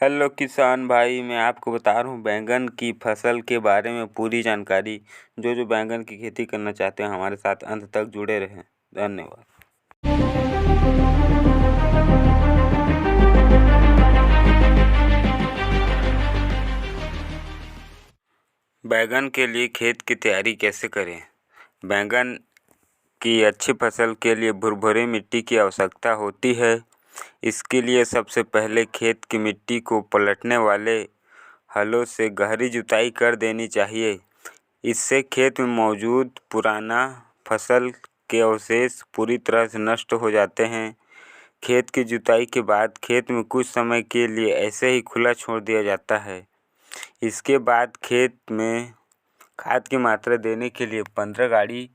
Hello किसान भाई, मैं आपको बता रहा हूँ बैंगन की फसल के बारे में पूरी जानकारी। जो बैंगन की खेती करना चाहते हैं हमारे साथ अंत तक जुड़े रहें। धन्यवाद। बैंगन के लिए खेत की तैयारी कैसे करें? बैंगन की अच्छी फसल के लिए भुरभुरी मिट्टी की आवश्यकता होती है। इसके लिए सबसे पहले खेत की मिट्टी को पलटने वाले हलों से गहरी जुताई कर देनी चाहिए। इससे खेत में मौजूद पुराना फसल के अवशेष पूरी तरह से नष्ट हो जाते हैं। खेत की जुताई के बाद खेत में कुछ समय के लिए ऐसे ही खुला छोड़ दिया जाता है। इसके बाद खेत में खाद की मात्रा देने के लिए 15 गाड़ी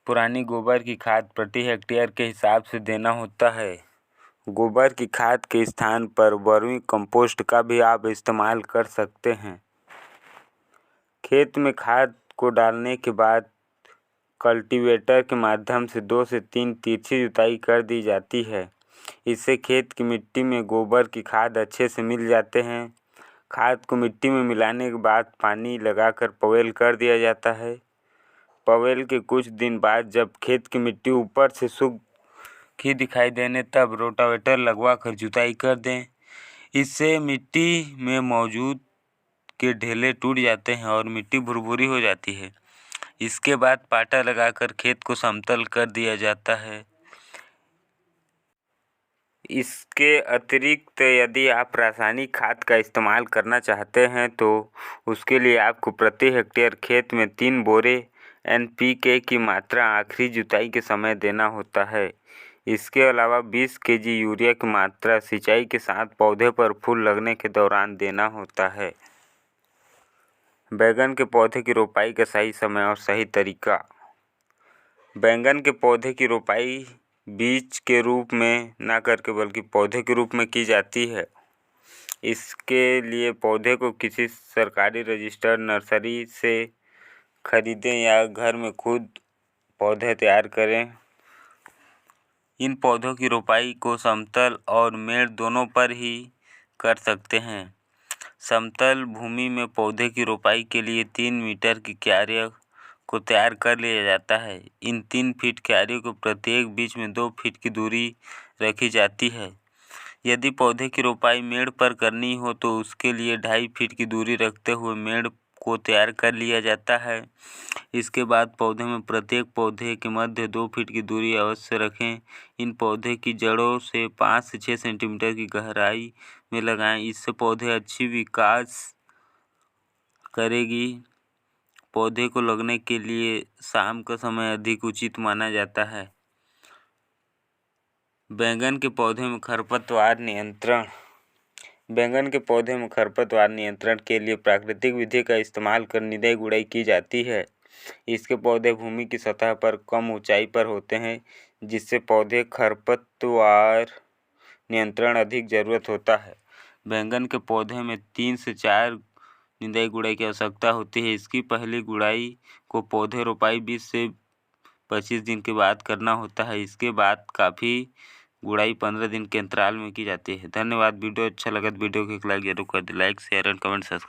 पुरानी गोबर की खाद प्रति हेक्टेयर के हिसाब से देना होता है। गोबर की खाद के स्थान पर वर्मी कंपोस्ट का भी आप इस्तेमाल कर सकते हैं। खेत में खाद को डालने के बाद कल्टीवेटर के माध्यम से 2 से 3 तिरछी जुताई कर दी जाती है। इससे खेत की मिट्टी में गोबर की खाद अच्छे से मिल जाते हैं। खाद को मिट्टी में मिलाने के बाद पानी लगाकर पवेल कर दिया जाता है। पवेल के कुछ दिन बाद जब खेत की मिट्टी ऊपर से सूखी दिखाई देने तब रोटावेटर लगवा कर जुताई कर दें। इससे मिट्टी में मौजूद के ढेले टूट जाते हैं और मिट्टी भुरभुरी हो जाती है। इसके बाद पाटा लगाकर खेत को समतल कर दिया जाता है। इसके अतिरिक्त यदि आप रासायनिक खाद का इस्तेमाल करना चाहते हैं तो उसके लिए आपको प्रति हेक्टेयर खेत में 3 बोरे NPK की मात्रा आखिरी जुताई के समय देना होता है। इसके अलावा 20 kg यूरिया की मात्रा सिंचाई के साथ पौधे पर फूल लगने के दौरान देना होता है। बैंगन के पौधे की रोपाई का सही समय और सही तरीका। बैंगन के पौधे की रोपाई बीज के रूप में ना करके बल्कि पौधे के रूप में की जाती है। इसके लिए पौधे को किसी सरकारी रजिस्टर्ड नर्सरी से खरीदें या घर में खुद पौधे तैयार करें। इन पौधों की रोपाई को समतल और मेड़ दोनों पर ही कर सकते हैं। समतल भूमि में पौधे की रोपाई के लिए 3 मीटर की क्यारियों को तैयार कर लिया जाता है। इन 3 फीट क्यारियों को प्रत्येक बीच में 2 फीट की दूरी रखी जाती है। यदि पौधे की रोपाई मेड़ पर करनी हो तो उसके लिए 2.5 फीट की दूरी रखते हुए मेड़ को तैयार कर लिया जाता है। इसके बाद पौधे में प्रत्येक पौधे के मध्य 2 फीट की दूरी अवश्य रखें। इन पौधे की जड़ों से 5 से 6 सेंटीमीटर की गहराई में लगाएं। इससे पौधे अच्छी विकास करेगी। पौधे को लगने के लिए शाम का समय अधिक उचित माना जाता है। बैंगन के पौधे में खरपतवार नियंत्रण। बैंगन के पौधे में खरपतवार नियंत्रण के लिए प्राकृतिक विधि का इस्तेमाल कर निदाई गुड़ाई की जाती है। इसके पौधे भूमि की सतह पर कम ऊंचाई पर होते हैं, जिससे पौधे खरपतवार नियंत्रण अधिक ज़रूरत होता है। बैंगन के पौधे में 3 से 4 निदाई गुड़ाई की आवश्यकता होती है। इसकी पहली गुड़ाई को पौधे रोपाई 20 से 25 दिन के बाद करना होता है। इसके बाद काफ़ी गुड़ाई 15 दिन के अंतराल में की जाती है। धन्यवाद। वीडियो अच्छा लगा तो वीडियो को एक लाइक जरूर कर दें। Like share and comment subscribe.